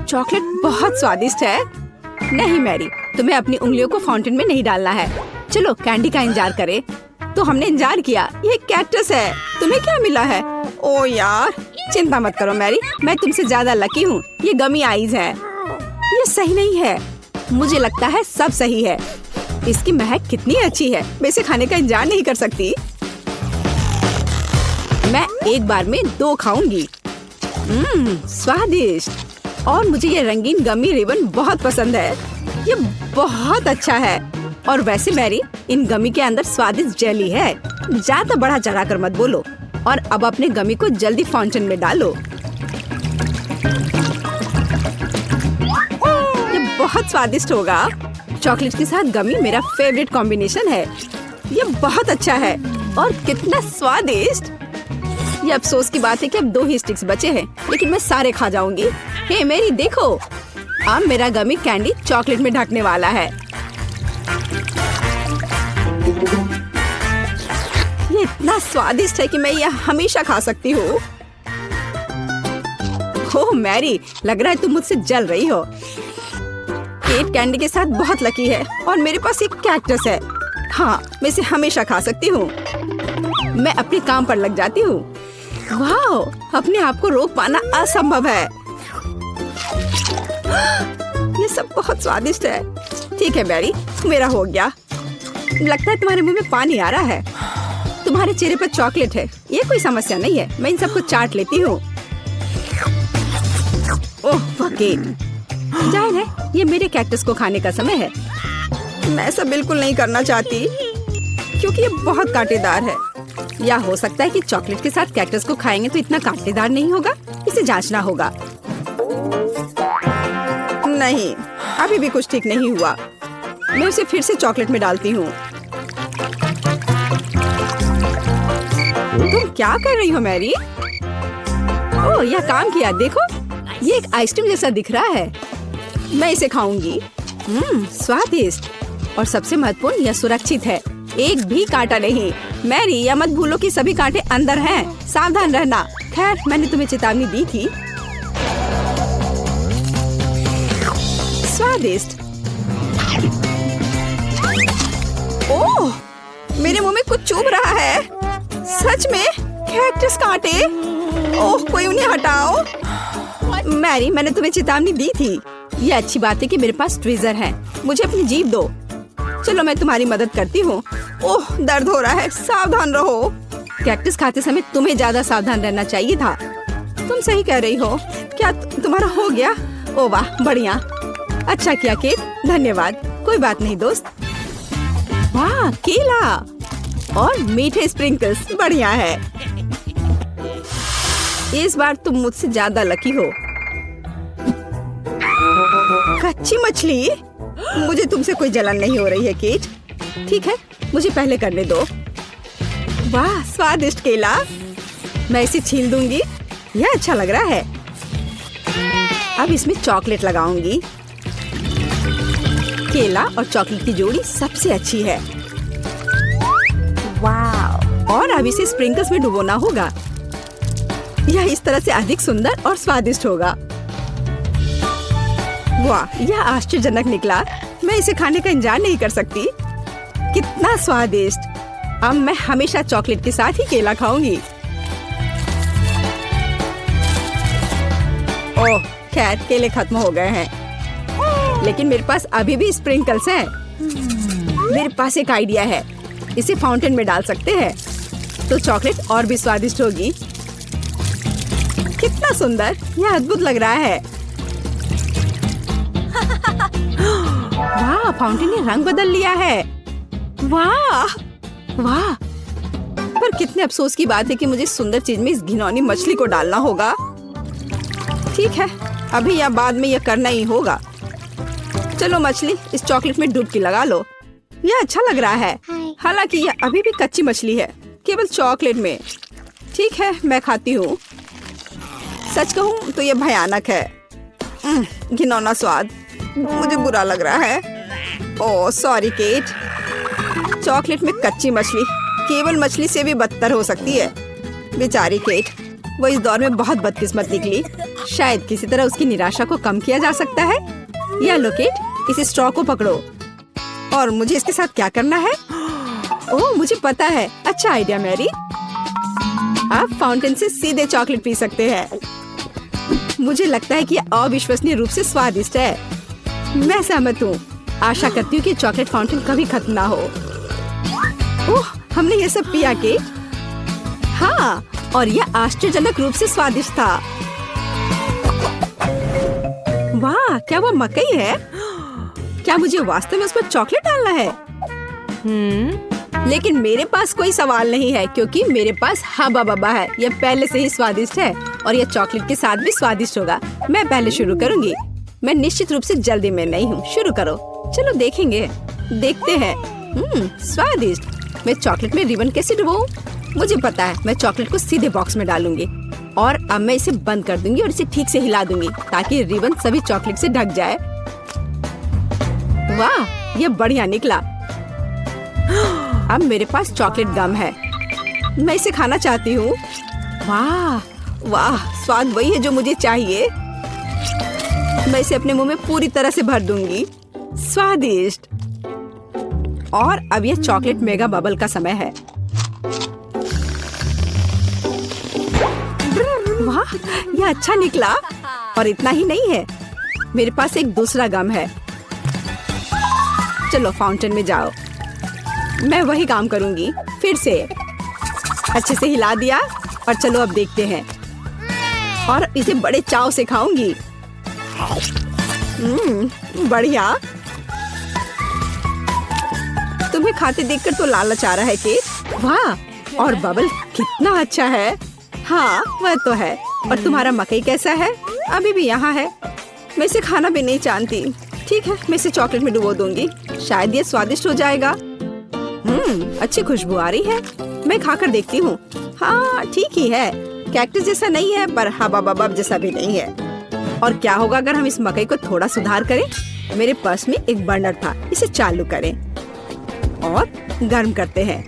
Chocolate बहुत स्वादिष्ट है। नहीं मैरी, तुम्हें अपनी उंगलियों को फाउंटेन में नहीं डालना है। चलो कैंडी का इंतजार करें। तो हमने इंतजार किया। ये कैक्टस है। तुम्हें क्या मिला है? ओ यार, चिंता मत करो मैरी, मैं तुमसे ज्यादा लकी हूँ। ये गमी आइज है। ये सही नहीं है। मुझे लगता है सब सही है। इसकी महक कितनी अच्छी है। मैं इसे खाने का इंतजार नहीं कर सकती। मैं एक बार में 2 खाऊंगी। स्वादिष्ट। और मुझे ये रंगीन गमी रिबन बहुत पसंद है। ये बहुत अच्छा है। और वैसे मैरी, इन गमी के अंदर स्वादिष्ट जेली है। ज्यादा बढ़ा चढ़ा कर मत बोलो। और अब अपने गमी को जल्दी फाउंटेन में डालो। ये बहुत स्वादिष्ट होगा। चॉकलेट के साथ गमी मेरा फेवरेट कॉम्बिनेशन है। ये बहुत अच्छा है। और कितना स्वादिष्ट। ये अफसोस की बात है कि अब 2 ही स्टिक्स बचे हैं, लेकिन मैं सारे खा जाऊंगी। हे मेरी देखो, अब मेरा गमी कैंडी चॉकलेट में ढकने वाला है। ये इतना स्वादिष्ट है कि मैं यह हमेशा खा सकती हूँ। ओह मैरी, लग रहा है तुम मुझसे जल रही हो। केट कैंडी के साथ बहुत लकी है और मेरे पास एक कैक्टस है। हाँ, मैं इसे हमेशा खा सकती हूँ। मैं अपने काम पर लग जाती हूँ। वाह, अपने आप को रोक पाना असंभव है। ये सब बहुत स्वादिष्ट है। ठीक है मैरी, मेरा हो गया। लगता है तुम्हारे मुंह में पानी आ रहा है। तुम्हारे चेहरे पर चॉकलेट है। ये कोई समस्या नहीं है। मैं इन सबको चाट लेती हूँ। ओह जाहिर है, ये मेरे कैक्टस को खाने का समय है। मैं ऐसा बिल्कुल नहीं करना चाहती, क्योंकि ये बहुत कांटेदार है। या हो सकता है कि चॉकलेट के साथ कैक्टस को खाएंगे तो इतना कांटेदार नहीं होगा। इसे जांचना होगा। नहीं, अभी भी कुछ ठीक नहीं हुआ। मैं उसे फिर से चॉकलेट में डालती हूँ। तुम क्या कर रही हो मैरी? ओह, यह काम किया। देखो, ये एक आइसक्रीम जैसा दिख रहा है। मैं इसे खाऊंगी। स्वादिष्ट। और सबसे महत्वपूर्ण, यह सुरक्षित है। एक भी कांटा नहीं। मैरी, यह मत भूलो कि सभी कांटे अंदर हैं। सावधान रहना। खैर, मैंने तुम्हें चेतावनी दी थी। स्वादिष्ट। ओह, मेरे मुंह में कुछ चुभ रहा है। सच में कैक्टस कांटे। ओह, कोई उन्हें हटाओ। मैरी, मैंने तुम्हें चेतावनी दी थी। ये अच्छी बात है कि मेरे पास ट्विज़र है। मुझे अपनी जीभ दो। चलो, मैं तुम्हारी मदद करती हूँ। ओह, दर्द हो रहा है। सावधान रहो। कैक्टस खाते समय तुम्हें ज्यादा सावधान रहना चाहिए था। तुम सही कह रही हो। क्या तुम्हारा हो गया? ओह वाह, बढ़िया। अच्छा किया केट, धन्यवाद। कोई बात नहीं दोस्त। वाह, केला और मीठे स्प्रिंकल्स, बढ़िया है। इस बार तुम मुझसे ज्यादा लकी हो। कच्ची मछली? मुझे तुमसे कोई जलन नहीं हो रही है केट। ठीक है, मुझे पहले करने दो। वाह, स्वादिष्ट केला। मैं इसे छील दूंगी। यह अच्छा लग रहा है। अब इसमें चॉकलेट लगाऊंगी। केला और चॉकलेट की जोड़ी सबसे अच्छी है। वाह। और अब इसे स्प्रिंकल्स में डुबोना होगा। यह इस तरह से अधिक सुंदर और स्वादिष्ट होगा। वाह, यह आश्चर्यजनक निकला। मैं इसे खाने का इंतजार नहीं कर सकती। कितना स्वादिष्ट। अब मैं हमेशा चॉकलेट के साथ ही केला खाऊंगी। ओह, खैर केले खत्म हो गए हैं, लेकिन मेरे पास अभी भी स्प्रिंकल्स हैं। मेरे पास एक आइडिया है। इसे फाउंटेन में डाल सकते हैं तो चॉकलेट और भी स्वादिष्ट होगी। कितना सुंदर। यह अद्भुत लग रहा है। वाह, फाउंटेन ने रंग बदल लिया है। वाह वाह। पर कितने अफसोस की बात है कि मुझे सुंदर चीज में इस घिनौनी मछली को डालना होगा। ठीक है, अभी या बाद में यह करना ही होगा। चलो मछली, इस चॉकलेट में डुबकी लगा लो। यह अच्छा लग रहा है। हालांकि यह अभी भी कच्ची मछली है, केवल चॉकलेट में। ठीक है, मैं खाती हूँ। सच कहूँ तो यह भयानक है। घिनौना स्वाद। मुझे बुरा लग रहा है। Oh sorry cat. चॉकलेट में कच्ची मछली केवल मछली से भी बदतर हो सकती है। बेचारी केट, वो इस दौर में बहुत बदकिस्मत निकली। शायद किसी तरह उसकी निराशा को कम किया जा सकता है। या लो किट, इस स्ट्रॉ को पकड़ो और मुझे इसके साथ क्या करना है? ओह, मुझे पता है। अच्छा आइडिया मैरी। आप फाउंटेन से सीधे चॉकलेट पी सकते हैं। मुझे लगता है कि यह अविश्वसनीय रूप से स्वादिष्ट है। मैं सहमत हूँ। आशा करती हूँ कि चॉकलेट फाउंटेन कभी खत्म ना हो। ओह, हमने ये सब पिया के? हाँ, और यह आश्चर्यजनक रूप से स्वादिष्ट था। वाह, क्या वो मकई है? क्या मुझे वास्तव में उस पर चॉकलेट डालना है? लेकिन मेरे पास कोई सवाल नहीं है क्योंकि मेरे पास हब्बा बब्बा है। यह पहले से ही स्वादिष्ट है और यह चॉकलेट के साथ भी स्वादिष्ट होगा। मैं पहले शुरू करूंगी। मैं निश्चित रूप से जल्दी में नहीं हूँ। शुरू करो। चलो देखेंगे। देखते हैं। स्वादिष्ट। मैं चॉकलेट में रिबन कैसे डुबाऊं? मुझे पता है। मैं चॉकलेट को सीधे बॉक्स में डालूंगी और अब मैं इसे बंद कर दूंगी और इसे ठीक से हिला दूंगी ताकि रिबन सभी चॉकलेट से ढक जाए। वाह, ये बढ़िया निकला। अब मेरे पास चॉकलेट गम है। मैं इसे खाना चाहती हूँ। वाह वाह, स्वाद वही है जो मुझे चाहिए। मैं इसे अपने मुंह में पूरी तरह से भर दूंगी। स्वादिष्ट। और अब यह चॉकलेट मेगा बबल का समय है। वाह, यह अच्छा निकला। और इतना ही नहीं है, मेरे पास एक दूसरा गम है। चलो फाउंटेन में जाओ। मैं वही काम करूंगी। फिर से अच्छे से हिला दिया और चलो अब देखते हैं। और इसे बड़े चाव से खाऊंगी। बढ़िया। तुम्हें खाते देखकर तो लालच आ रहा है केट। वाह, और बबल कितना अच्छा है। हाँ, वह तो है। और तुम्हारा मकई कैसा है? अभी भी यहाँ है। मैं इसे खाना भी नहीं जानती। ठीक है, मैं इसे चॉकलेट में डुबो दूंगी। शायद ये स्वादिष्ट हो जाएगा। अच्छी खुशबू आ रही है। मैं खाकर देखती हूँ। हाँ, ठीक ही है। कैक्टस जैसा नहीं है पर हबा बबा जैसा भी नहीं है। और क्या होगा अगर हम इस मकई को थोड़ा सुधार करें? मेरे पर्स में एक बर्नर था। इसे चालू करें और गर्म करते हैं।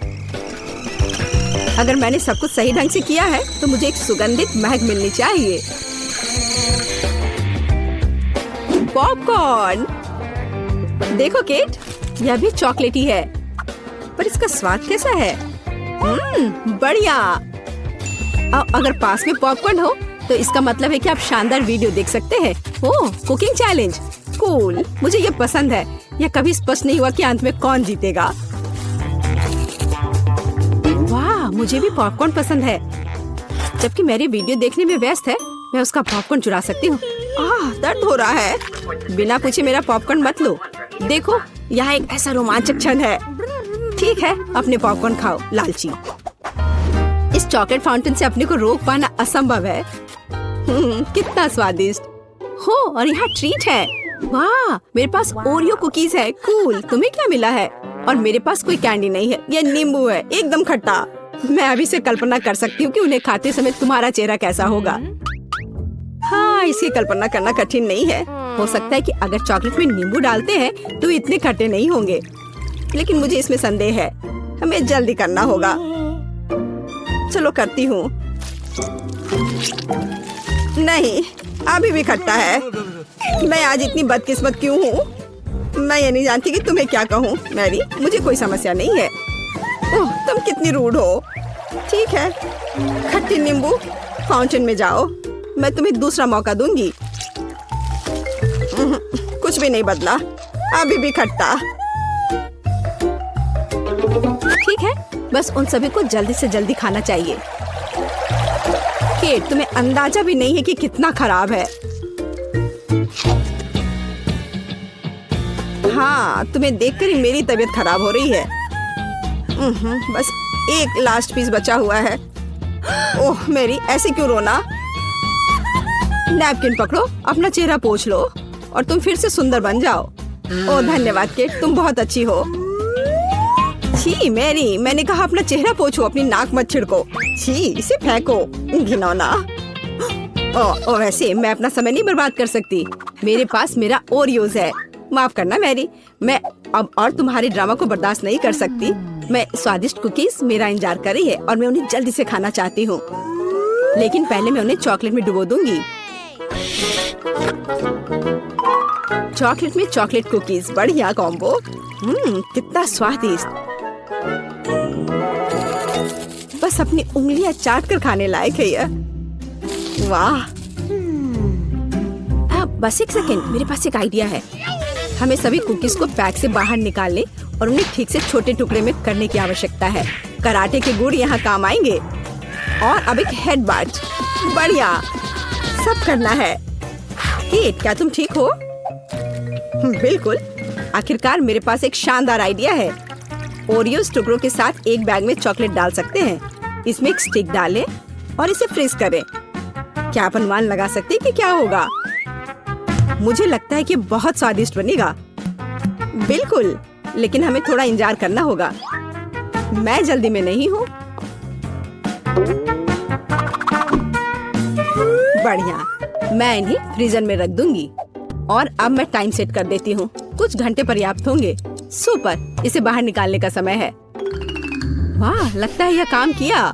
अगर मैंने सब कुछ सही ढंग से किया है तो मुझे एक सुगंधित महक मिलनी चाहिए। पॉपकॉर्न। देखो केट, यह भी चॉकलेटी है पर इसका स्वाद कैसा है? बढ़िया। अगर पास में पॉपकॉर्न हो तो इसका मतलब है कि आप शानदार वीडियो देख सकते हैं। ओह, कुकिंग चैलेंज। कूल, मुझे ये पसंद है। यह कभी स्पष्ट नहीं हुआ कि अंत में कौन जीतेगा। वाह, मुझे भी पॉपकॉर्न पसंद है। जबकि मेरी वीडियो देखने में व्यस्त है, मैं उसका पॉपकॉर्न चुरा सकती हूँ। दर्द हो रहा है। बिना पूछे मेरा पॉपकॉर्न मत लो। देखो, यहाँ एक ऐसा रोमांचक क्षण है। ठीक है, अपने पॉपकॉर्न खाओ, लालची। इस चॉकलेट फाउंटेन से अपने को रोक पाना असंभव है। कितना स्वादिष्ट हो। और यहाँ ट्रीट है। वाह, मेरे पास ओरियो कुकीज है। कूल। तुम्हें क्या मिला है? और मेरे पास कोई कैंडी नहीं है। ये नींबू है, एकदम खट्टा। मैं अभी से कल्पना कर सकती हूँ कि उन्हें खाते समय तुम्हारा चेहरा कैसा होगा। हाँ, इसकी कल्पना करना कठिन नहीं है। हो सकता है कि अगर चॉकलेट में नींबू डालते हैं तो इतने खट्टे नहीं होंगे, लेकिन मुझे इसमें संदेह है। हमें जल्दी करना होगा। चलो करती हूँ। नहीं, अभी भी खट्टा है। मैं आज इतनी बदकिस्मत क्यों हूँ? मैं ये नहीं जानती कि तुम्हें क्या कहूँ। मैरी, मुझे कोई समस्या नहीं है। ओह, तुम कितनी रूड हो। ठीक है, खट्टी नींबू, फाउंटेन में जाओ। मैं तुम्हें दूसरा मौका दूंगी। कुछ भी नहीं बदला, अभी भी खट्टा। ठीक है, बस उन सभी को जल्दी से जल्दी खाना चाहिए। केट, तुम्हें अंदाजा भी नहीं है कि कितना खराब है। हाँ, तुम्हें देखकर ही मेरी तबीयत खराब हो रही है। बस एक लास्ट पीस बचा हुआ है। ओह मेरी, ऐसे क्यों रोना? नैपकिन पकड़ो, अपना चेहरा पोंछ लो और तुम फिर से सुंदर बन जाओ। ओह धन्यवाद केट, तुम बहुत अच्छी हो। छी मैरी, मैंने कहा अपना चेहरा पोंछो, अपनी नाक मत छिड़को। छी, इसे फेंको, घिनौना। ओह वैसे मैं अपना समय नहीं बर्बाद कर सकती। मेरे पास मेरा ओरियोज है। माफ करना मैरी, मैं अब और तुम्हारे ड्रामा को बर्दाश्त नहीं कर सकती। मैं स्वादिष्ट कुकीज मेरा इंतजार कर रही है और मैं उन्हें जल्दी से खाना चाहती हूँ, लेकिन पहले मैं उन्हें चॉकलेट में डुबो दूंगी। चॉकलेट में चॉकलेट कुकीज, बढ़िया कॉम्बो। कितना स्वादिष्ट। बस अपनी उंगलियां चाट कर खाने लायक है यह। वाह। बस एक सेकेंड, मेरे पास एक आइडिया है। हमें सभी कुकीज को पैक से बाहर निकालने और उन्हें ठीक से छोटे टुकड़े में करने की आवश्यकता है। कराटे के गुण यहाँ काम आएंगे। और अब एक हेड बाथ। बढ़िया, सब करना है। केट, क्या तुम ठीक हो? बिल्कुल। आखिरकार मेरे पास एक शानदार आइडिया है। ओरियोस टुकड़ों के साथ एक बैग में चॉकलेट डाल सकते हैं। इसमें एक स्टिक डालें और इसे फ्रीज करें। क्या आप अनुमान लगा सकते हैं कि क्या होगा? मुझे लगता है कि बहुत स्वादिष्ट बनेगा। बिल्कुल, लेकिन हमें थोड़ा इंतजार करना होगा। मैं जल्दी में नहीं हूँ। बढ़िया, मैं इन्हें फ्रीजर में रख दूंगी। और अब मैं टाइम सेट कर देती हूँ। कुछ घंटे पर्याप्त होंगे। सुपर, इसे बाहर निकालने का समय है। वाह, लगता है यह काम किया।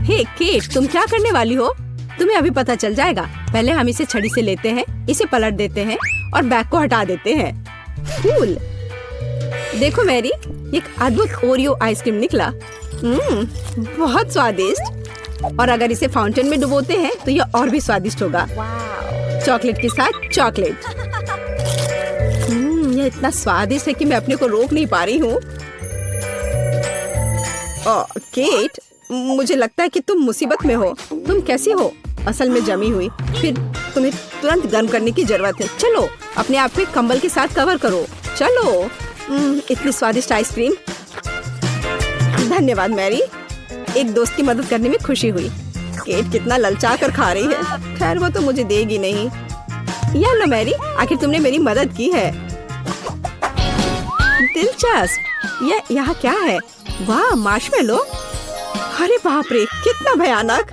हे केट, तुम क्या करने वाली हो? तुम्हें अभी पता चल जाएगा। पहले हम इसे छड़ी से लेते हैं, इसे पलट देते हैं और बैग को हटा देते हैं। कूल। देखो मैरी, एक अद्भुत ओरियो आइसक्रीम निकला। बहुत स्वादिष्ट। और अगर इसे फाउंटेन में डुबोते हैं तो यह और भी स्वादिष्ट होगा। चॉकलेट के साथ चॉकलेट। यह इतना स्वादिष्ट है कि मैं अपने को रोक नहीं पा रही हूँ। केट, मुझे लगता है कि तुम मुसीबत में हो। तुम कैसी हो? असल में जमी हुई। फिर तुम्हें तुरंत गर्म करने की जरूरत है। चलो, अपने आप को कंबल के साथ कवर करो। चलो। इतनी स्वादिष्ट आइसक्रीम। धन्यवाद मैरी, एक दोस्त की मदद करने में खुशी हुई। केट कितना ललचा कर खा रही है। खैर, वो तो मुझे देगी नहीं। या लो मैरी, आखिर तुमने मेरी मदद की है। दिलचस्प। यह यहाँ क्या है? वाह, मार्शमेलो। अरे बाप रे, कितना भयानक।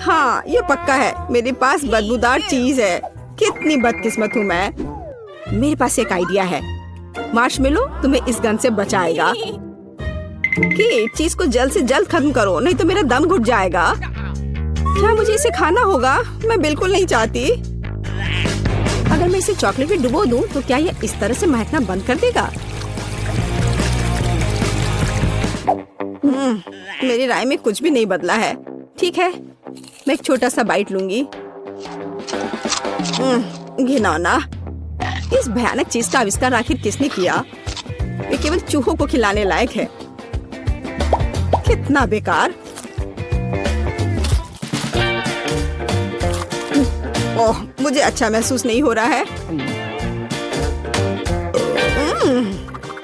हाँ, ये पक्का है। मेरे पास बदबूदार चीज है। कितनी बदकिस्मत हूँ मैं। मेरे पास एक आइडिया है। मार्शमेलो तुम्हें इस गन से बचाएगा। कि चीज को जल्द से जल्द खत्म करो, नहीं तो मेरा दम घुट जाएगा। क्या मुझे इसे खाना होगा? मैं बिल्कुल नहीं चाहती। अगर मैं इसे चॉकलेट में डुबो दूं, तो क्या यह इस तरह से महकना बंद कर देगा? मेरी राय में कुछ भी नहीं बदला है। ठीक है, मैं एक छोटा सा बाइट लूंगी। घिनौना। इस भयानक चीज का आविष्कार आखिर किसने किया? ये केवल चूहों को खिलाने लायक है। कितना बेकार। ओह, मुझे अच्छा महसूस नहीं हो रहा है।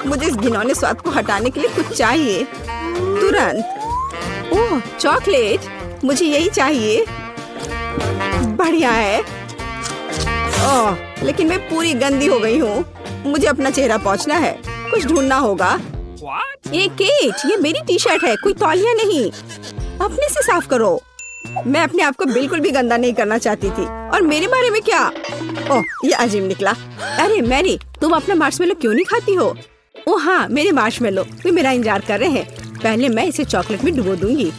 मुझे इस घिनौने स्वाद को हटाने के लिए कुछ चाहिए तुरंत। ओह, चॉकलेट, मुझे यही चाहिए। बढ़िया है। ओह, लेकिन मैं पूरी गंदी हो गई हूँ। मुझे अपना चेहरा पोंछना है। कुछ ढूंढना होगा। ये केट, ये मेरी टी शर्ट है, कोई तौलिया नहीं। अपने से साफ करो। मैं अपने आप को बिल्कुल भी गंदा नहीं करना चाहती थी। और मेरे बारे में क्या? ओह, ये अजीब निकला। अरे मैरी, तुम अपना मार्शमेलो क्यों नहीं खाती हो? ओह हाँ, मेरे मार्शमेलो, वे मेरा इंतजार कर रहे हैं। पहले मैं इसे चॉकलेट में डुबो दूंगी।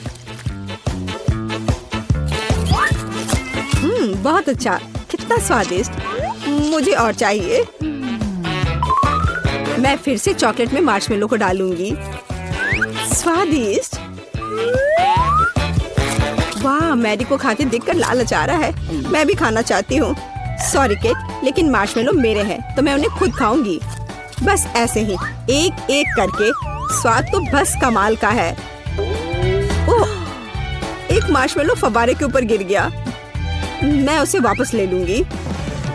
बहुत अच्छा, कितना स्वादिष्ट। मुझे और चाहिए। मैं फिर से चॉकलेट में मार्शमेलो को डालूंगी। स्वादिष्ट। वाह, मैरी को खाते देखकर लालच आ रहा है। मैं भी खाना चाहती हूँ। सॉरी केट, लेकिन मार्शमेलो मेरे हैं तो मैं उन्हें खुद खाऊंगी। बस ऐसे ही, एक एक करके। स्वाद तो बस कमाल का है। ओह, एक मार्शमेलो फव्वारे के ऊपर गिर गया। मैं उसे वापस ले लूंगी।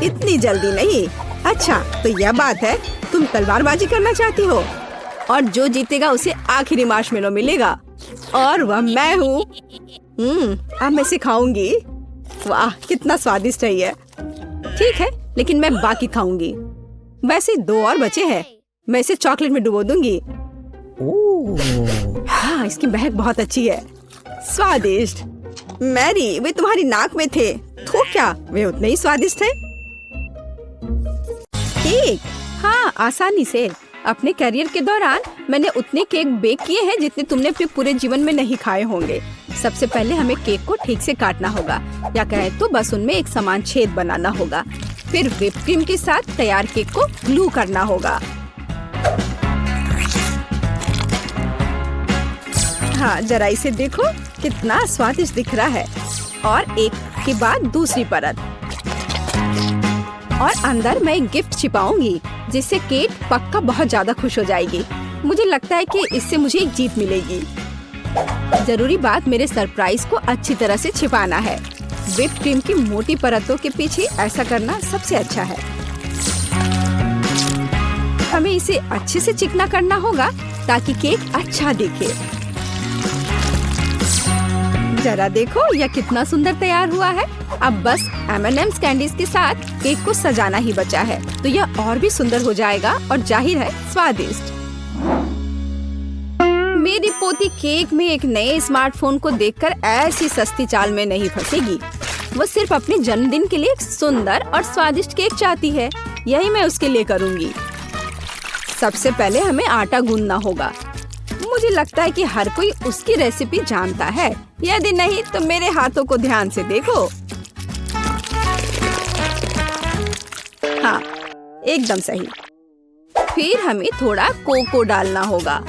इतनी जल्दी नहीं। अच्छा, तो यह बात है, तुम तलवारबाजी करना चाहती हो और जो जीतेगा उसे आखिरी मार्शमेलो मिलेगा और वह मैं हूँ। अब मैं सिखाऊंगी। वाह, कितना स्वादिष्ट है ये। ठीक है, लेकिन मैं बाकी खाऊंगी। वैसे 2 और बचे हैं। मैं इसे चॉकलेट में डुबो दूंगी। हाँ, इसकी महक बहुत अच्छी है। स्वादिष्ट। मैरी, वे तुम्हारी नाक में थे। तो क्या वे उतने ही स्वादिष्ट है? केक। हाँ, आसानी से। अपने करियर के दौरान मैंने उतने केक बेक किए हैं जितने तुमने अपने पूरे जीवन में नहीं खाए होंगे। सबसे पहले हमें केक को ठीक से काटना होगा, या कहे तो बस उनमें एक समान छेद बनाना होगा। फिर व्हिप क्रीम के साथ तैयार केक को ग्लू करना होगा। हाँ, जरा इसे देखो, कितना स्वादिष्ट दिख रहा है। और एक के बाद दूसरी परत, और अंदर मैं एक गिफ्ट छिपाऊंगी, जिससे केट पक्का बहुत ज्यादा खुश हो जाएगी। मुझे लगता है कि इससे मुझे एक जीत मिलेगी। जरूरी बात मेरे सरप्राइज को अच्छी तरह से छिपाना है। व्हिप क्रीम की मोटी परतों के पीछे ऐसा करना सबसे अच्छा है। हमें इसे अच्छे से चिकना करना होगा ताकि केक अच्छा दिखे। जरा देखो, यह कितना सुंदर तैयार हुआ है। अब बस M&M's कैंडीज के साथ केक को सजाना ही बचा है, तो यह और भी सुंदर हो जाएगा और जाहिर है स्वादिष्ट। मेरी पोती केक में एक नए स्मार्टफोन को देखकर ऐसी सस्ती चाल में नहीं फंसेगी। वो सिर्फ अपने जन्मदिन के लिए एक सुंदर और स्वादिष्ट केक चाहती है। यही मैं उसके लिए करूँगी। सबसे पहले हमें आटा गूंदना होगा। मुझे लगता है कि हर कोई उसकी रेसिपी जानता है। यदि नहीं तो मेरे हाथों को ध्यान से देखो। हाँ, एकदम सही। फिर हमें थोड़ा कोको डालना होगा।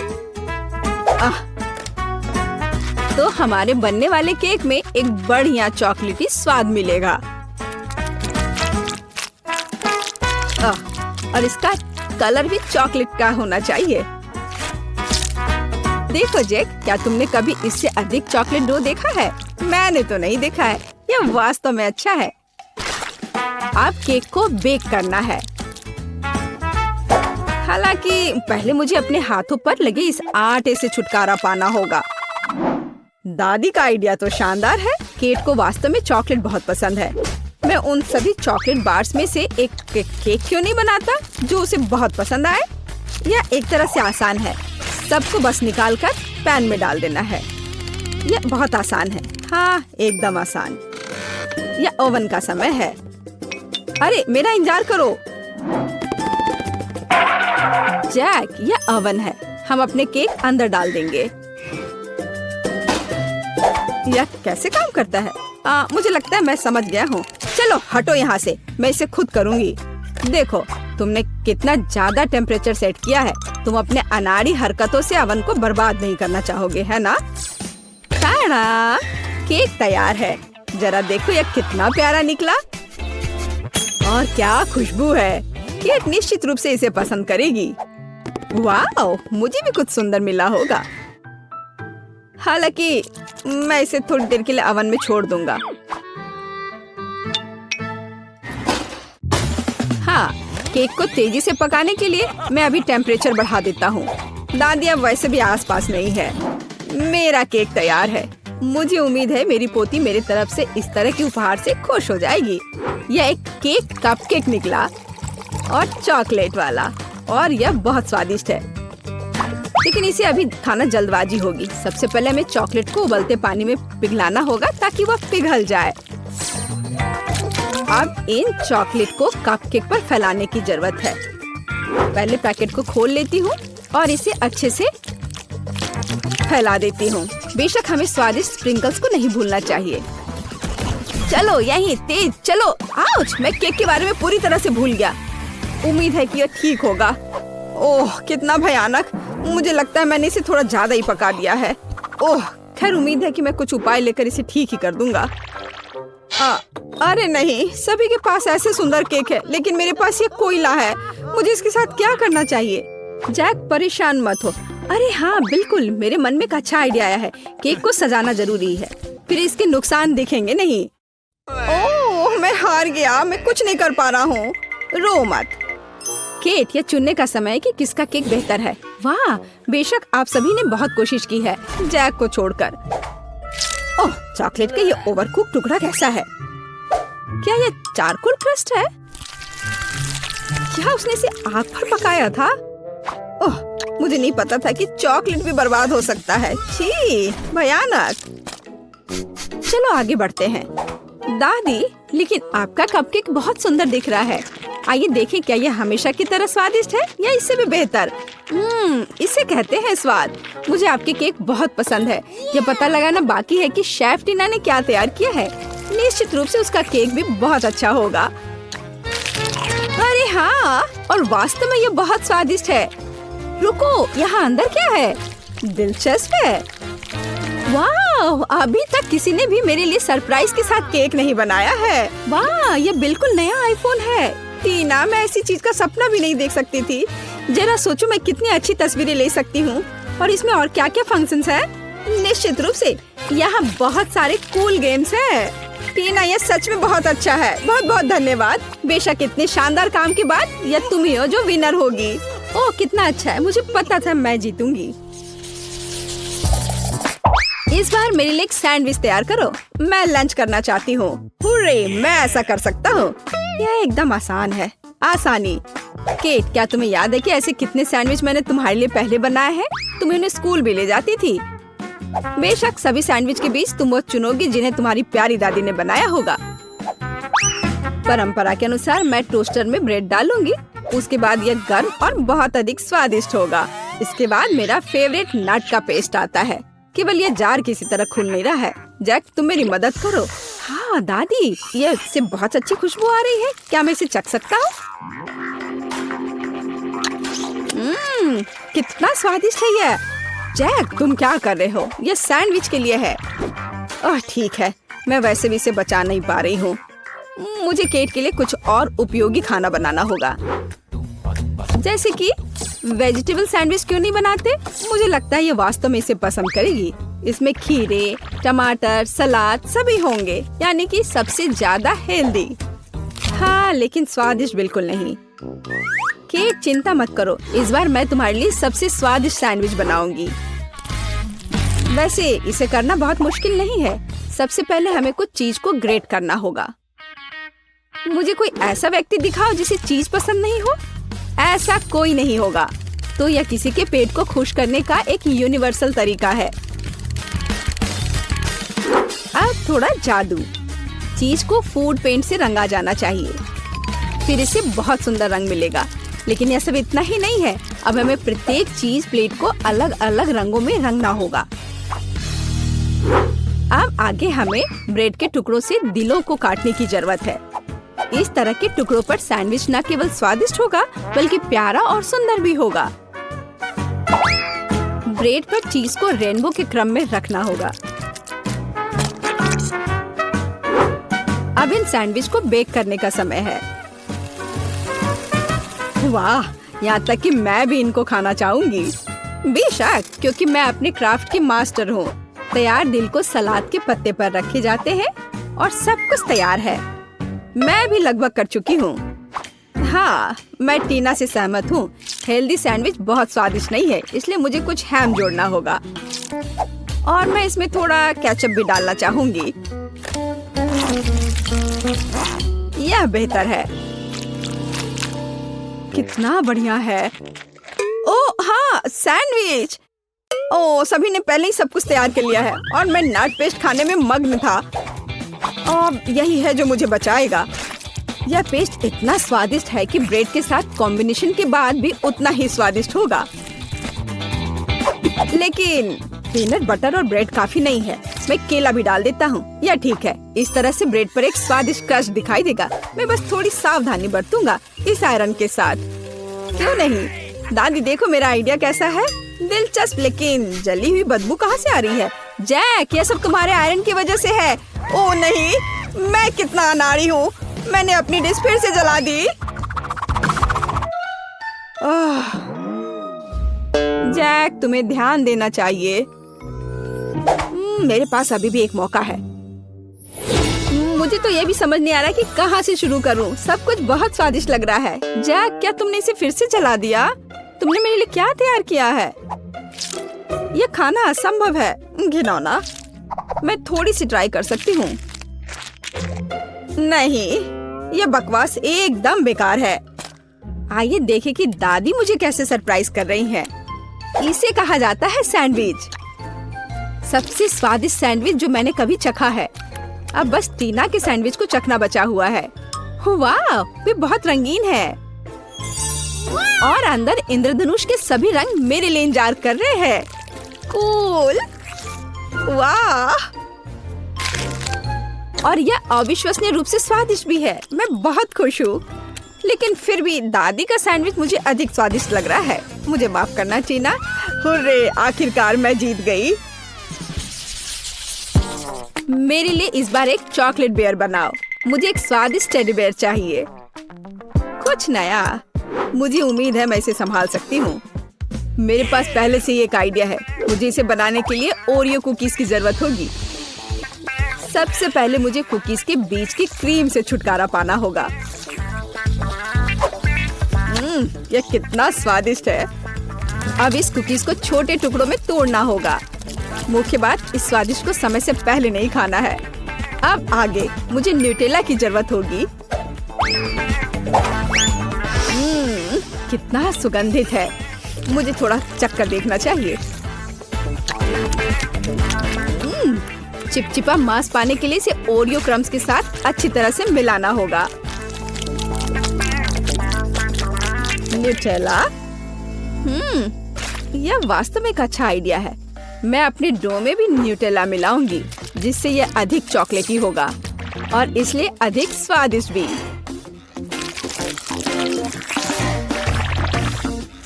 तो हमारे बनने वाले केक में एक बढ़िया चॉकलेटी स्वाद मिलेगा। और इसका कलर भी चॉकलेट का होना चाहिए। देखो जैक, क्या तुमने कभी इससे अधिक चॉकलेट डो देखा है? मैंने तो नहीं देखा है। यह वास्तव में अच्छा है। अब केक को बेक करना है। हालांकि पहले मुझे अपने हाथों पर लगे इस आटे से छुटकारा पाना होगा। दादी का आइडिया तो शानदार है। केक को वास्तव में चॉकलेट बहुत पसंद है। मैं उन सभी चॉकलेट बार्स में से एक केक क्यों नहीं बनाता जो उसे बहुत पसंद आए। यह एक तरह से आसान है। सबको बस निकालकर पैन में डाल देना है। यह बहुत आसान है। हाँ, एकदम आसान। यह ओवन का समय है। अरे मेरा इंतजार करो। जैक, यह ओवन है। हम अपने केक अंदर डाल देंगे। यह कैसे काम करता है? मुझे लगता है मैं समझ गया हूँ। चलो हटो यहाँ से, मैं इसे खुद करूँगी। देखो, तुमने कितना ज्यादा टेम्परेचर सेट किया है। तुम अपने अनाड़ी हरकतों से ओवन को बर्बाद नहीं करना चाहोगे, है ना? ताड़ा, केक तैयार है। जरा देखो यह कितना प्यारा निकला। और क्या खुशबू है। केक निश्चित रूप से इसे पसंद करेगी। वाह, मुझे भी कुछ सुंदर मिला होगा। हालांकि मैं इसे थोड़ी देर के लिए ओवन में छोड़ दूंगा। हाँ, केक को तेजी से पकाने के लिए मैं अभी टेम्परेचर बढ़ा देता हूँ। दादी अब वैसे भी आसपास नहीं है। मेरा केक तैयार है। मुझे उम्मीद है मेरी पोती मेरी तरफ से इस तरह के उपहार से खुश हो जाएगी। यह एक केक कपकेक निकला और चॉकलेट वाला, और यह बहुत स्वादिष्ट है। लेकिन इसे अभी खाना जल्दबाजी होगी। सबसे पहले हमें चॉकलेट को उबलते पानी में पिघलाना होगा ताकि वह पिघल जाए। अब इन चॉकलेट को कपकेक पर फैलाने की जरूरत है। पहले पैकेट को खोल लेती हूँ और इसे अच्छे से फैला देती हूँ। बेशक हमें स्वादिष्ट स्प्रिंकल्स को नहीं भूलना चाहिए। चलो यहीं तेज चलो। आउच, मैं केक के बारे में पूरी तरह से भूल गया। उम्मीद है कि यह ठीक होगा। ओह, कितना भयानक। मुझे लगता है मैंने इसे थोड़ा ज्यादा ही पका दिया है। ओह, खैर उम्मीद है कि मैं कुछ उपाय लेकर इसे ठीक ही कर दूंगा। अरे नहीं, सभी के पास ऐसे सुंदर केक है, लेकिन मेरे पास ये कोयला है। मुझे इसके साथ क्या करना चाहिए? जैक, परेशान मत हो। अरे हाँ, बिल्कुल, मेरे मन में एक अच्छा आइडिया आया है। केक को सजाना जरूरी है, फिर इसके नुकसान दिखेंगे नहीं। ओह, मैं हार गया। मैं कुछ नहीं कर पा रहा हूँ। रो मत। केट, यह चुनने का समय है कि किसका केक बेहतर है। वाह, बेशक आप सभी ने बहुत कोशिश की है, जैक को छोड़कर। ओह, चॉकलेट का ये ओवरकुक टुकड़ा कैसा है? क्या ये चारकोल क्रस्ट है? क्या उसने इसे आग पर पकाया था? ओह, मुझे नहीं पता था कि चॉकलेट भी बर्बाद हो सकता है। छी, भयानक। चलो आगे बढ़ते हैं। दादी, लेकिन आपका कपकेक बहुत सुंदर दिख रहा है। आइए देखें क्या ये हमेशा की तरह स्वादिष्ट है या इससे भी बेहतर। इसे कहते हैं स्वाद। मुझे आपके केक बहुत पसंद है। ये पता लगाना बाकी है कि शेफ टीना ने क्या तैयार किया है। निश्चित रूप से उसका केक भी बहुत अच्छा होगा। अरे हाँ, और वास्तव में ये बहुत स्वादिष्ट है। रुको, यहाँ अंदर क्या है? दिलचस्प है। वाह, अभी तक किसी ने भी मेरे लिए सरप्राइज के साथ केक नहीं बनाया है। वाह, ये बिल्कुल नया आईफोन है। टीना, मैं ऐसी चीज का सपना भी नहीं देख सकती थी। जरा सोचो मैं कितनी अच्छी तस्वीरें ले सकती हूँ। और इसमें और क्या क्या फंक्शंस हैं? निश्चित रूप से यहाँ बहुत सारे कूल गेम्स हैं। टीना, ये सच में बहुत अच्छा है। बहुत बहुत धन्यवाद। बेशक इतने शानदार काम के बाद यह तुम ही हो जो विनर होगी। ओह, कितना अच्छा है। मुझे पता था मैं जीतूंगी। इस बार मेरे लिए एक सैंडविच तैयार करो। मैं लंच करना चाहती हूँ। हुर्रे, मैं ऐसा कर सकता हूँ। यह एकदम आसान है। आसानी। केट, क्या तुम्हें याद है कि ऐसे कितने सैंडविच मैंने तुम्हारे लिए पहले बनाए हैं? तुम्हें उन्हें स्कूल भी ले जाती थी। बेशक सभी सैंडविच के बीच तुम वो चुनोगी जिन्हें तुम्हारी प्यारी दादी ने बनाया होगा। परंपरा के अनुसार मैं टोस्टर में ब्रेड डालूंगी। उसके बाद यह गर्म और बहुत अधिक स्वादिष्ट होगा। इसके बाद मेरा फेवरेट नट का पेस्ट आता है। केवल ये जार किसी तरह खुल नहीं रहा है। जैक, तुम मेरी मदद करो। हाँ दादी, ये इससे बहुत अच्छी खुशबू आ रही है। क्या मैं इसे चख सकता हूँ? कितना स्वादिष्ट है ये। जैक, तुम क्या कर रहे हो? ये सैंडविच के लिए है। ओह ठीक है, मैं वैसे भी इसे बचा नहीं पा रही हूँ। मुझे केट के लिए कुछ और उपयोगी खाना बनाना होगा। जैसे कि वेजिटेबल सैंडविच क्यों नहीं बनाते? मुझे लगता है ये वास्तव में इसे पसंद करेगी। इसमें खीरे, टमाटर, सलाद सभी होंगे, यानी कि सबसे ज्यादा हेल्दी। हाँ, लेकिन स्वादिष्ट बिल्कुल नहीं। केट, चिंता मत करो। इस बार मैं तुम्हारे लिए सबसे स्वादिष्ट सैंडविच बनाऊंगी। वैसे इसे करना बहुत मुश्किल नहीं है। सबसे पहले हमें कुछ चीज को ग्रेट करना होगा। मुझे कोई ऐसा व्यक्ति दिखाओ जिसे चीज पसंद नहीं हो। ऐसा कोई नहीं होगा। तो यह किसी के पेट को खुश करने का एक यूनिवर्सल तरीका है। अब थोड़ा जादू। चीज को फूड पेंट से रंगा जाना चाहिए, फिर इसे बहुत सुंदर रंग मिलेगा। लेकिन यह सब इतना ही नहीं है। अब हमें प्रत्येक चीज प्लेट को अलग अलग रंगों में रंगना होगा। अब आगे हमें ब्रेड के टुकड़ों से दिलों को काटने की जरूरत है। इस तरह के टुकड़ों पर सैंडविच न केवल स्वादिष्ट होगा बल्कि प्यारा और सुंदर भी होगा। ब्रेड पर चीज को रेनबो के क्रम में रखना होगा। अब इन सैंडविच को बेक करने का समय है। वाह, यहाँ तक कि मैं भी इनको खाना चाहूंगी। बेशक, क्योंकि मैं अपने क्राफ्ट की मास्टर हूँ। तैयार दिल को सलाद के पत्ते पर रखे जाते हैं और सब कुछ तैयार है। मैं भी लगभग कर चुकी हूँ। हाँ, मैं टीना से सहमत हूँ। हेल्दी सैंडविच बहुत स्वादिष्ट नहीं है, इसलिए मुझे कुछ हैम जोड़ना होगा। और मैं इसमें थोड़ा केचप भी डालना चाहूंगी। यह बेहतर है। कितना बढ़िया है। ओह हाँ, सैंडविच। ओह, सभी ने पहले ही सब कुछ तैयार कर लिया है और मैं नट पेस्ट खाने में मग्न था। अब यही है जो मुझे बचाएगा। यह पेस्ट इतना स्वादिष्ट है कि ब्रेड के साथ कॉम्बिनेशन के बाद भी उतना ही स्वादिष्ट होगा। लेकिन पीनट बटर और ब्रेड काफी नहीं है। मैं केला भी डाल देता हूँ। यह ठीक है। इस तरह से ब्रेड पर एक स्वादिष्ट क्रश दिखाई देगा। मैं बस थोड़ी सावधानी बरतूंगा इस आयरन के साथ। क्यों नहीं? दादी, देखो मेरा आइडिया कैसा है। दिलचस्प, लेकिन जली हुई बदबू कहाँ से आ रही है? जैक, यह सब तुम्हारे आयरन की वजह से है। ओह नहीं, मैं कितना अनाड़ी हूँ। मैंने अपनी डिश फिर से जला दी। जैक, तुम्हें ध्यान देना चाहिए। मेरे पास अभी भी एक मौका है। मुझे तो ये भी समझ नहीं आ रहा कि कहाँ से शुरू करूँ। सब कुछ बहुत स्वादिष्ट लग रहा है। जैक, क्या तुमने इसे फिर से जला दिया? तुमने मेरे लिए क्या तैयार किया है? यह खाना असंभव है। घिनौना। मैं थोड़ी सी ट्राई कर सकती हूँ। नहीं, यह बकवास एकदम बेकार है। आइए देखें कि दादी मुझे कैसे सरप्राइज कर रही हैं। इसे कहा जाता है सैंडविच। सबसे स्वादिष्ट सैंडविच जो मैंने कभी चखा है। अब बस टीना के सैंडविच को चखना बचा हुआ है। वाह, वे बहुत रंगीन है और अंदर इंद्रधनुष के सभी रंग मेरे लिए इंतजार कर रहे हैं। कूल, वाह, और यह अविश्वसनीय रूप से स्वादिष्ट भी है। मैं बहुत खुश हूँ, लेकिन फिर भी दादी का सैंडविच मुझे अधिक स्वादिष्ट लग रहा है। मुझे माफ करना टीना। हुर्रे, आखिरकार मैं जीत गई। मेरे लिए इस बार एक चॉकलेट बेयर बनाओ। मुझे एक स्वादिष्ट टेडी बेयर चाहिए, कुछ नया। मुझे उम्मीद है मैं इसे संभाल सकती हूँ। मेरे पास पहले से ही एक आइडिया है। मुझे इसे बनाने के लिए ओरियो कुकीज की जरूरत होगी। सबसे पहले मुझे कुकीज के बीच की क्रीम से छुटकारा पाना होगा। यह कितना स्वादिष्ट है। अब इस कुकीज को छोटे टुकड़ों में तोड़ना होगा। मुख्य बात, इस स्वादिष्ट को समय से पहले नहीं खाना है। अब आगे मुझे न्यूटेला की जरूरत होगी। कितना सुगंधित है। मुझे थोड़ा चक्कर देखना चाहिए। चिपचिपा मांस पाने के लिए इसे ओरियो क्रम्स के साथ अच्छी तरह से मिलाना होगा। न्यूटेला, यह वास्तव में एक अच्छा आइडिया है। मैं अपने डो में भी न्यूटेला मिलाऊंगी, जिससे यह अधिक चॉकलेटी होगा और इसलिए अधिक स्वादिष्ट भी।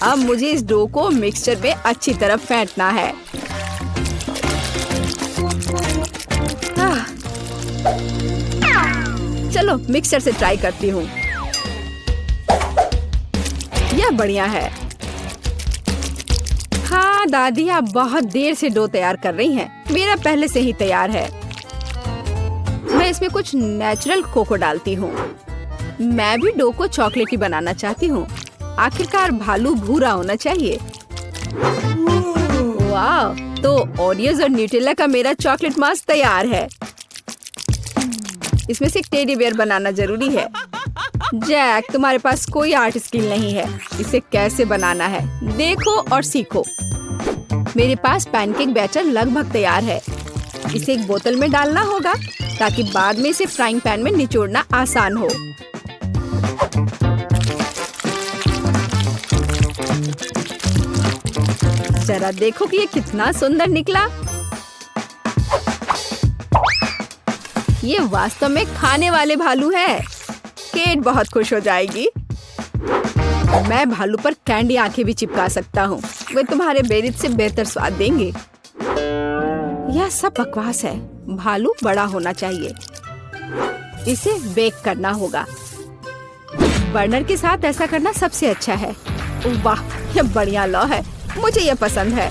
अब मुझे इस डो को मिक्सचर में अच्छी तरह फेंटना है। चलो मिक्सर से ट्राई करती हूँ। यह बढ़िया है। हाँ दादी, आप बहुत देर से डो तैयार कर रही हैं। मेरा पहले से ही तैयार है। मैं इसमें कुछ नेचुरल कोको डालती हूँ। मैं भी डो को चॉकलेटी बनाना चाहती हूँ। आखिरकार भालू भूरा होना चाहिए। वाह, तो ओरियोज और न्यूटेला का मेरा चॉकलेट मास्क तैयार है। इसमें से एक टेडी बेयर बनाना जरूरी है। जैक, तुम्हारे पास कोई आर्ट स्किल नहीं है। इसे कैसे बनाना है देखो और सीखो। मेरे पास पैनकेक बैटर लगभग तैयार है। इसे एक बोतल में डालना होगा ताकि बाद में इसे फ्राइंग पैन में निचोड़ना आसान हो। जरा देखो कि ये कितना सुंदर निकला। ये वास्तव में खाने वाले भालू है। केट बहुत खुश हो जाएगी। मैं भालू पर कैंडी आंखें भी चिपका सकता हूँ। वे तुम्हारे बेरिज से बेहतर स्वाद देंगे। यह सब बकवास है। भालू बड़ा होना चाहिए। इसे बेक करना होगा। बर्नर के साथ ऐसा करना सबसे अच्छा है। वाह, यह बढ़िया लौ है। मुझे यह पसंद है।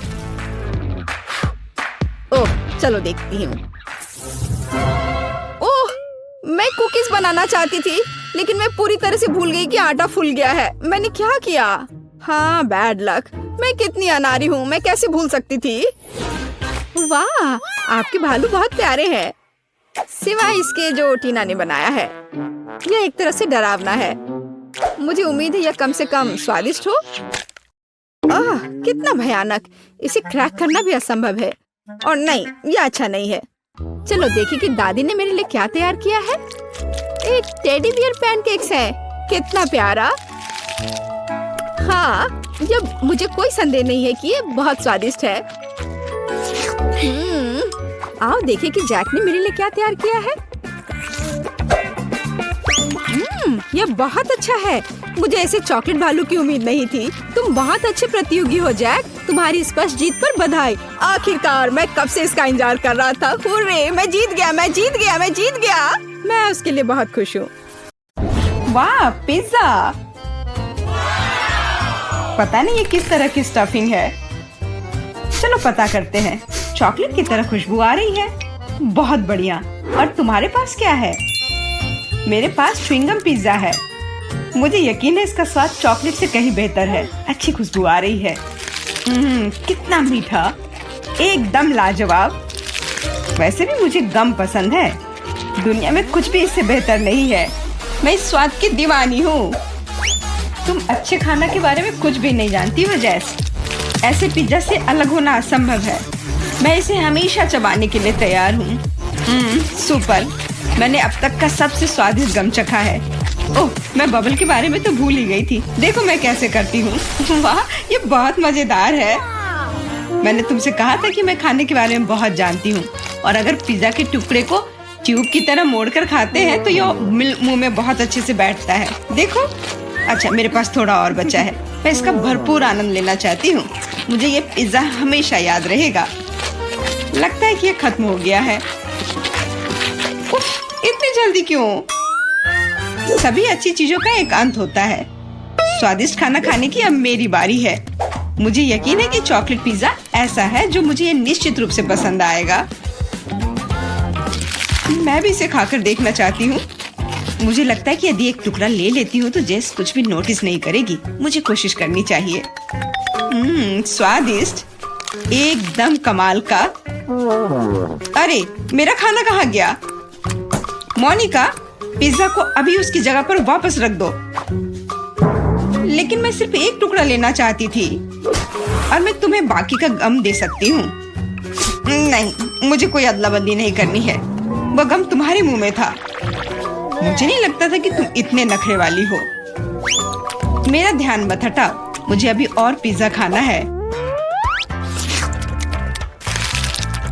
ओह, चलो देखती हूँ। ओह, मैं कुकीज बनाना चाहती थी, लेकिन मैं पूरी तरह से भूल गई कि आटा फूल गया है। मैंने क्या किया? हाँ, बैड लक। मैं कितनी अनाड़ी हूँ। मैं कैसे भूल सकती थी? वाह, आपके भालू बहुत प्यारे हैं, सिवाय इसके जो टीना ने बनाया है। यह एक तरह से डरावना है। मुझे उम्मीद है यह कम से कम स्वादिष्ट हो। आह, कितना भयानक। इसे क्रैक करना भी असंभव है। और नहीं, यह अच्छा नहीं है। चलो देखिए कि दादी ने मेरे लिए क्या तैयार किया है। एक टेडी बियर पैनकेक्स है। कितना प्यारा। हाँ, जब मुझे कोई संदेह नहीं है कि ये बहुत स्वादिष्ट है। आओ देखिए कि जैक ने मेरे लिए क्या तैयार किया है। यह बहुत अच्छा है। मुझे ऐसे चॉकलेट भालू की उम्मीद नहीं थी। तुम बहुत अच्छे प्रतियोगी हो जैक। तुम्हारी स्पष्ट जीत पर बधाई। आखिरकार, मैं कब से इसका इंतजार कर रहा था। हुर्रे, मैं जीत गया, मैं जीत गया, मैं जीत गया। मैं उसके लिए बहुत खुश हूँ। वाह, पिज्जा। पता नहीं ये किस तरह की स्टफिंग है। चलो पता करते हैं। चॉकलेट की तरह खुशबू आ रही है। बहुत बढ़िया। और तुम्हारे पास क्या है? मेरे पास च्युइंगम पिज्जा है। मुझे यकीन है इसका स्वाद चॉकलेट से कहीं बेहतर है। अच्छी खुशबू आ रही है। कितना मीठा, एकदम लाजवाब। वैसे भी मुझे गम पसंद है। दुनिया में कुछ भी इससे बेहतर नहीं है। मैं इस स्वाद की दीवानी हूँ। तुम अच्छे खाना के बारे में कुछ भी नहीं जानती हो जैस। ऐसे पिज्जा से अलग होना असंभव है। मैं इसे हमेशा चबाने के लिए तैयार हूँ। सुपर। मैंने अब तक का सबसे स्वादिष्ट गम चखा है। ओह, मैं बबल के बारे में तो भूल ही गई थी। देखो मैं कैसे करती हूँ। वाह, ये बहुत मजेदार है। मैंने तुमसे कहा था कि मैं खाने के बारे में बहुत जानती हूँ, और अगर पिज्जा के टुकड़े को ट्यूब की तरह मोड़कर खाते हैं तो ये मुंह में बहुत अच्छे से बैठता है। देखो, अच्छा मेरे पास थोड़ा और बचा है। मैं इसका भरपूर आनंद लेना चाहती हूँ। मुझे ये पिज्जा हमेशा याद रहेगा। लगता है कि ये खत्म हो गया है। उफ, इतनी जल्दी क्यों? सभी अच्छी चीजों का एक अंत होता है। स्वादिष्ट खाना खाने की अब मेरी बारी है। मुझे यकीन है कि चॉकलेट पिज्जा ऐसा है जो मुझे निश्चित रूप से पसंद आएगा। मैं भी इसे खाकर देखना चाहती हूँ। मुझे लगता है कि यदि एक टुकड़ा ले लेती हूँ तो जेस कुछ भी नोटिस नहीं करेगी। मुझे कोशिश करनी चाहिए। स्वादिष्ट, एकदम कमाल का। अरे, मेरा खाना कहाँ गया? मोनिका, पिज्जा को अभी उसकी जगह पर वापस रख दो। लेकिन मैं सिर्फ एक टुकड़ा लेना चाहती थी, और मैं तुम्हें बाकी का गम दे सकती हूँ। नहीं, मुझे कोई अदला बदली नहीं करनी है। वह गम तुम्हारे मुंह में था। मुझे नहीं लगता था कि तुम इतने नखरे वाली हो। मेरा ध्यान मत हटाओ, मुझे अभी और पिज्जा खाना है।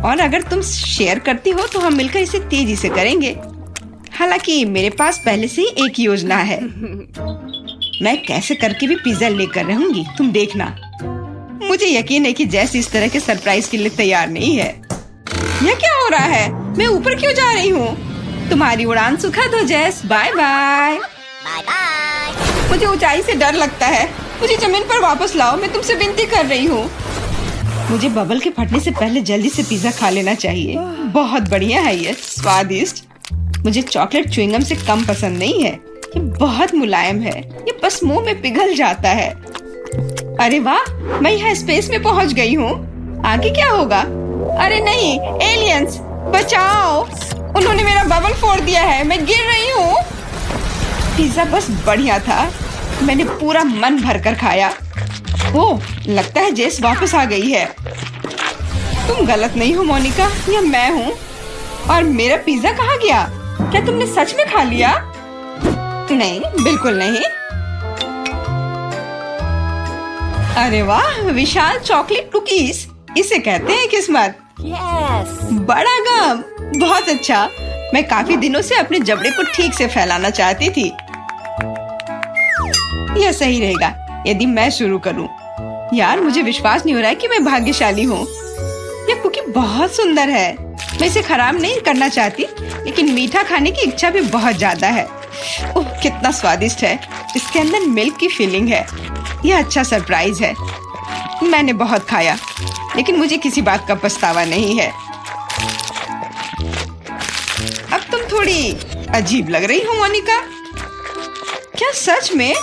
और अगर तुम शेयर करती हो तो हम मिलकर इसे तेजी से करेंगे। हालांकि मेरे पास पहले से ही एक योजना है। मैं कैसे करके भी पिज्जा लेकर रहूंगी, तुम देखना। मुझे यकीन है कि जैस इस तरह के सरप्राइज के लिए तैयार नहीं है। यह क्या हो रहा है? मैं ऊपर क्यों जा रही हूँ? तुम्हारी उड़ान सुखद हो जैस। Bye bye. मुझे ऊंचाई से डर लगता है। मुझे जमीन पर वापस लाओ, मैं तुमसे विनती कर रही हूँ। मुझे बबल के फटने से पहले जल्दी से पिज्जा खा लेना चाहिए। बहुत बढ़िया है ये, स्वादिष्ट। मुझे चॉकलेट च्युइंगम से कम पसंद नहीं है। ये बहुत मुलायम है, ये बस मुंह में पिघल जाता है। अरे वाह, मैं यहाँ स्पेस में पहुँच गई हूँ। आगे क्या होगा? अरे नहीं, एलियंस बचाओ! उन्होंने मेरा बबल फोड़ दिया है, मैं गिर रही हूँ। पिज्जा बस बढ़िया था। मैंने पूरा मन भरकर खाया। ओह, लगता है जेस वापस आ गई है। तुम गलत नहीं हो मोनिका, यह मैं हूँ। और मेरा पिज्जा कहाँ गया? क्या तुमने सच में खा लिया? नहीं, बिल्कुल नहीं। अरे वाह, विशाल चॉकलेट कुकीज, इसे कहते हैं किस्मत। बड़ा गम, बहुत अच्छा। मैं काफी दिनों से अपने जबड़े को ठीक से फैलाना चाहती थी। यह सही रहेगा यदि मैं शुरू करूं। यार, मुझे विश्वास नहीं हो रहा है कि मैं भाग्यशाली हूँ। यह कुकी बहुत सुंदर है। मैं इसे खराब नहीं करना चाहती, लेकिन मीठा खाने की इच्छा भी बहुत ज्यादा है। ओह, कितना स्वादिष्ट है। इसके अंदर मिल्क की फीलिंग है। यह अच्छा सरप्राइज है। मैंने बहुत खाया, लेकिन मुझे किसी बात का पछतावा नहीं है। अब तुम थोड़ी अजीब लग रही हो मोनिका। क्या सच में?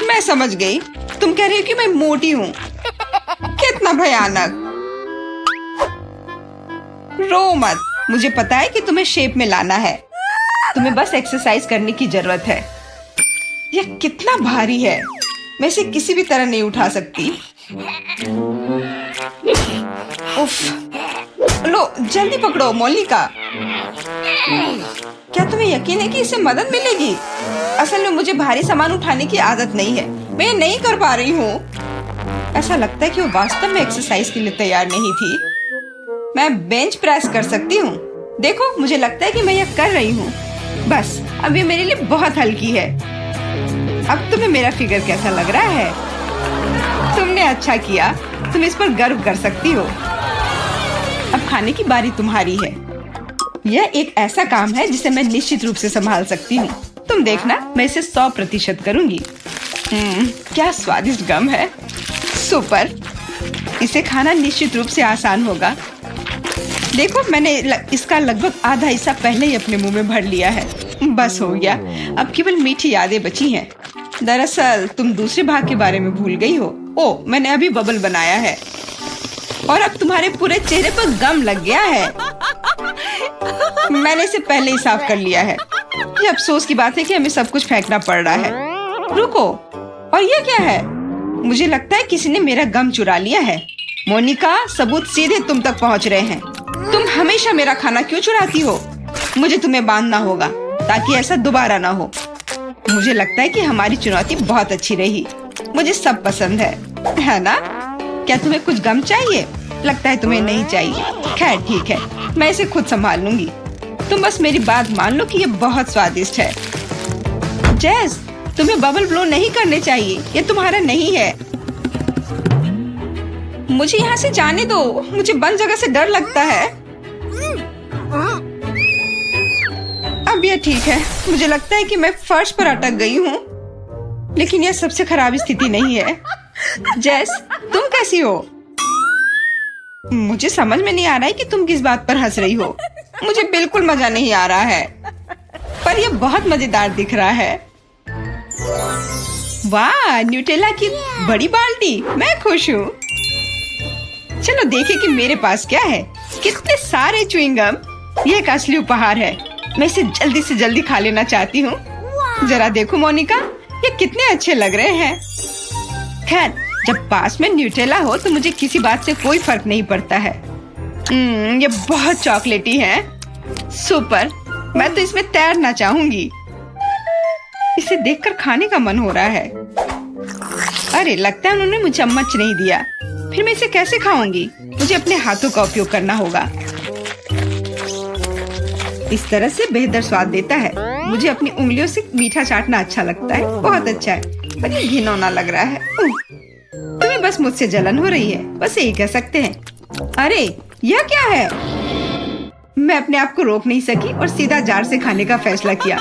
मैं समझ गई, तुम कह रही हो कि मैं मोटी हूँ। कितना भयानक। रो मत, मुझे पता है कि तुम्हें शेप में लाना है। तुम्हें बस एक्सरसाइज करने की जरूरत है। यह कितना भारी है, मैं इसे किसी भी तरह नहीं उठा सकती। उफ, लो जल्दी पकड़ो मोनिका। क्या तुम्हें यकीन है कि इससे मदद मिलेगी? असल में मुझे भारी सामान उठाने की आदत नहीं है, मैं ये नहीं कर पा रही हूँ। ऐसा लगता है कि वो वास्तव में एक्सरसाइज के लिए तैयार नहीं थी। मैं बेंच प्रेस कर सकती हूँ। देखो, मुझे लगता है कि मैं यह कर रही हूँ। बस, अब ये मेरे लिए बहुत हल्की है। अब तुम्हें मेरा फिगर कैसा लग रहा है? तुमने अच्छा किया, तुम इस पर गर्व कर सकती हो। अब खाने की बारी तुम्हारी है। यह एक ऐसा काम है जिसे मैं निश्चित रूप से संभाल सकती हूँ। तुम देखना, मैं इसे 100% करूंगी। क्या स्वादिष्ट गम है। सुपर, इसे खाना निश्चित रूप से आसान होगा। देखो, मैंने इसका लगभग आधा हिस्सा पहले ही अपने मुंह में भर लिया है। बस हो गया, अब केवल मीठी यादें बची हैं। दरअसल तुम दूसरे भाग के बारे में भूल गई हो। ओह, मैंने अभी बबल बनाया है और अब तुम्हारे पूरे चेहरे पर गम लग गया है। मैंने इसे पहले ही साफ कर लिया है। ये अफसोस की बात है कि हमें सब कुछ फेंकना पड़ रहा है। रुको, और ये क्या है? मुझे लगता है किसी ने मेरा गम चुरा लिया है। मोनिका, सबूत सीधे तुम तक पहुंच रहे हैं। तुम हमेशा मेरा खाना क्यों चुराती हो? मुझे तुम्हें बांधना होगा ताकि ऐसा दोबारा ना हो। मुझे लगता है कि हमारी चुनौती बहुत अच्छी रही। मुझे सब पसंद है ना? क्या तुम्हें कुछ गम चाहिए? लगता है तुम्हें नहीं चाहिए। खैर ठीक है, मैं इसे खुद संभाल लूंगी। तुम बस मेरी बात मान लो कि ये बहुत स्वादिष्ट है। जेस, तुम्हें बबल ब्लो नहीं करने चाहिए, ये तुम्हारा नहीं है। मुझे यहाँ से जाने दो, मुझे बंद जगह से डर लगता है। अब ये ठीक है, मुझे लगता है कि मैं फर्श पर अटक गई हूँ, लेकिन यह सबसे खराब स्थिति नहीं है। जेस, तुम कैसी हो? मुझे समझ में नहीं आ रहा है कि तुम किस बात पर हंस रही हो। मुझे बिल्कुल मजा नहीं आ रहा है, पर यह बहुत मजेदार दिख रहा है। वाह, न्यूटेला की बड़ी बाल्टी, मैं खुश हूँ। चलो देखें कि मेरे पास क्या है। कितने सारे च्युइंगम, ये एक असली उपहार है। मैं इसे जल्दी से जल्दी खा लेना चाहती हूँ। जरा देखो मोनिका, ये कितने अच्छे लग रहे हैं। खैर, जब पास में न्यूटेला हो तो मुझे किसी बात से कोई फर्क नहीं पड़ता है। ये बहुत चॉकलेटी है। सुपर, मैं तो इसमें तैरना चाहूंगी। इसे देखकर खाने का मन हो रहा है। अरे, लगता है उन्होंने मुझे चम्मच नहीं दिया। फिर मैं इसे कैसे खाऊंगी? मुझे अपने हाथों का उपयोग करना होगा। इस तरह से बेहतर स्वाद देता है। मुझे अपनी उंगलियों से मीठा चाटना अच्छा लगता है। बहुत अच्छा है, पर ये घिनौना लग रहा है। तुम्हें बस मुझसे जलन हो रही है, बस यही कह सकते हैं। अरे, यह क्या है? मैं अपने आप को रोक नहीं सकी और सीधा जार से खाने का फैसला किया।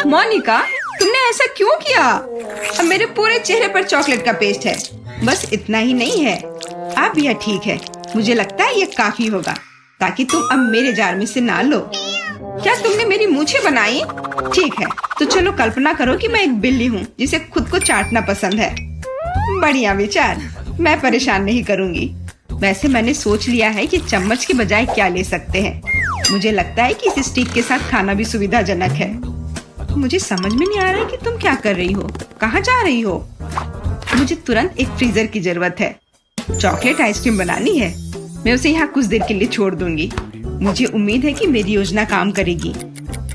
मोनिका, तुमने ऐसा क्यों किया? अब मेरे पूरे चेहरे पर चॉकलेट का पेस्ट है। बस इतना ही नहीं है, अब यह ठीक है। मुझे लगता है यह काफी होगा ताकि तुम अब मेरे जार में से ना लो। क्या तुमने मेरी मूछें बनाई? ठीक है, तो चलो कल्पना करो कि मैं एक बिल्ली हूँ जिसे खुद को चाटना पसंद है। बढ़िया विचार, मैं परेशान नहीं करूँगी। वैसे मैंने सोच लिया है कि चम्मच के बजाय क्या ले सकते हैं। मुझे लगता है कि इस स्टिक के साथ खाना भी सुविधाजनक है। मुझे समझ में नहीं आ रहा है कि तुम क्या कर रही हो, कहाँ जा रही हो? मुझे तुरंत एक फ्रीजर की जरूरत है। चॉकलेट आइसक्रीम बनानी है। मैं उसे यहाँ कुछ देर के लिए छोड़ दूंगी। मुझे उम्मीद है कि मेरी योजना काम करेगी।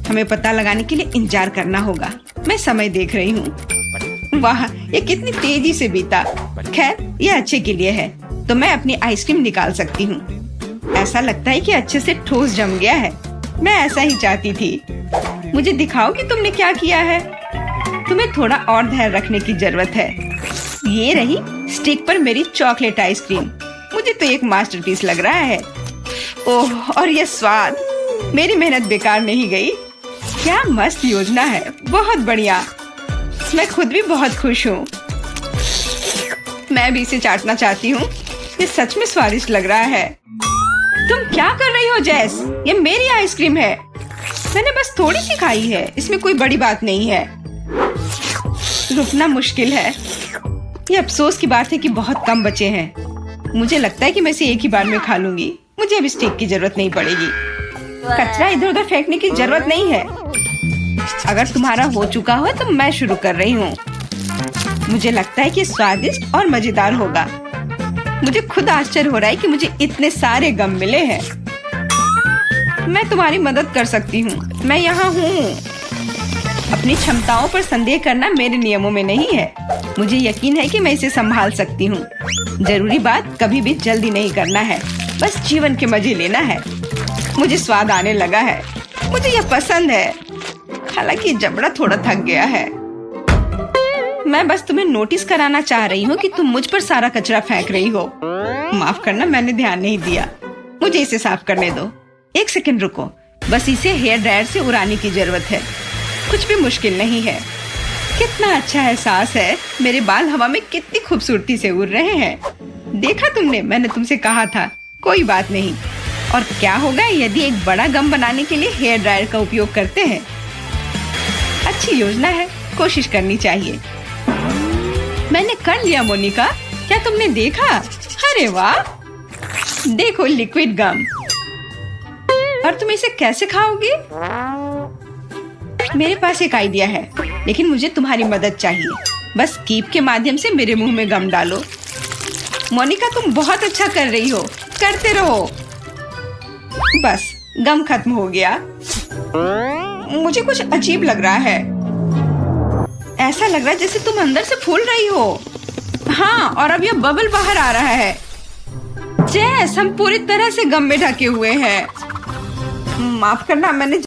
हमें पता लगाने के लिए इंतजार करना होगा। मैं समय देख रही हूँ। वाह, ये कितनी तेजी से बीता। खैर, ये अच्छे के लिए है, तो मैं अपनी आइसक्रीम निकाल सकती हूँ। ऐसा लगता है कि अच्छे से ठोस जम गया है। मैं ऐसा ही चाहती थी। मुझे दिखाओ कि तुमने क्या किया है। तुम्हें थोड़ा और धैर्य रखने की जरूरत है। ये रही स्टिक पर मेरी चॉकलेट आइसक्रीम। मुझे तो एक मास्टरपीस लग रहा है। ओह, और ये स्वाद। मेरी मेहनत बेकार नहीं गई। क्या मस्त योजना है, बहुत बढ़िया। मैं खुद भी बहुत खुश हूँ। मैं भी इसे चाटना चाहती हूँ। ये सच में स्वादिष्ट लग रहा है। तुम क्या कर रही हो जेस? ये मेरी आइसक्रीम है। मैंने बस थोड़ी सी खाई है, इसमें कोई बड़ी बात नहीं है। रुकना मुश्किल है। ये अफसोस की बात है कि बहुत कम बचे हैं। मुझे लगता है कि मैं इसे एक ही बार में खा लूंगी। मुझे अब स्टिक की जरूरत नहीं पड़ेगी। कचरा इधर उधर फेंकने की जरूरत नहीं है। अगर तुम्हारा हो चुका हो तो मैं शुरू कर रही हूँ। मुझे लगता है कि स्वादिष्ट और मजेदार होगा। मुझे खुद आश्चर्य हो रहा है कि मुझे इतने सारे गम मिले हैं। मैं तुम्हारी मदद कर सकती हूँ। मैं यहाँ हूँ। अपनी क्षमताओं पर संदेह करना मेरे नियमों में नहीं है। मुझे यकीन है कि मैं इसे संभाल सकती हूँ। जरूरी बात कभी भी जल्दी नहीं करना है, बस जीवन के मजे लेना है। मुझे स्वाद आने लगा है। मुझे यह पसंद है, हालांकि जबड़ा थोड़ा थक गया है। मैं बस तुम्हें नोटिस कराना चाह रही हूँ कि तुम मुझ पर सारा कचरा फेंक रही हो। माफ करना, मैंने ध्यान नहीं दिया। मुझे इसे साफ करने दो। एक सेकंड रुको, बस इसे हेयर ड्रायर से उड़ाने की जरूरत है। कुछ भी मुश्किल नहीं है। कितना अच्छा एहसास है। मेरे बाल हवा में कितनी खूबसूरती से उड़ रहे हैं। देखा तुमने, मैंने तुमसे कहा था। कोई बात नहीं। और क्या होगा यदि एक बड़ा गम बनाने के लिए हेयर ड्रायर का उपयोग करते हैं? अच्छी योजना है, कोशिश करनी चाहिए। मैंने कर लिया मोनिका, क्या तुमने देखा? अरे वाह, देखो लिक्विड गम। और तुम इसे कैसे खाओगी? मेरे पास एक आइडिया है, लेकिन मुझे तुम्हारी मदद चाहिए। बस कीप के माध्यम से मेरे मुंह में गम डालो। मोनिका, तुम बहुत अच्छा कर रही हो, करते रहो। बस गम खत्म हो गया। मुझे कुछ अजीब लग रहा है। ऐसा लग रहा है जैसे तुम अंदर से फूल रही हो। हाँ, और अब यह बबल बाहर आ रहा है। जैस हम पूरी तरह से गम में ढके हुए हैं। माफ करना, मैंने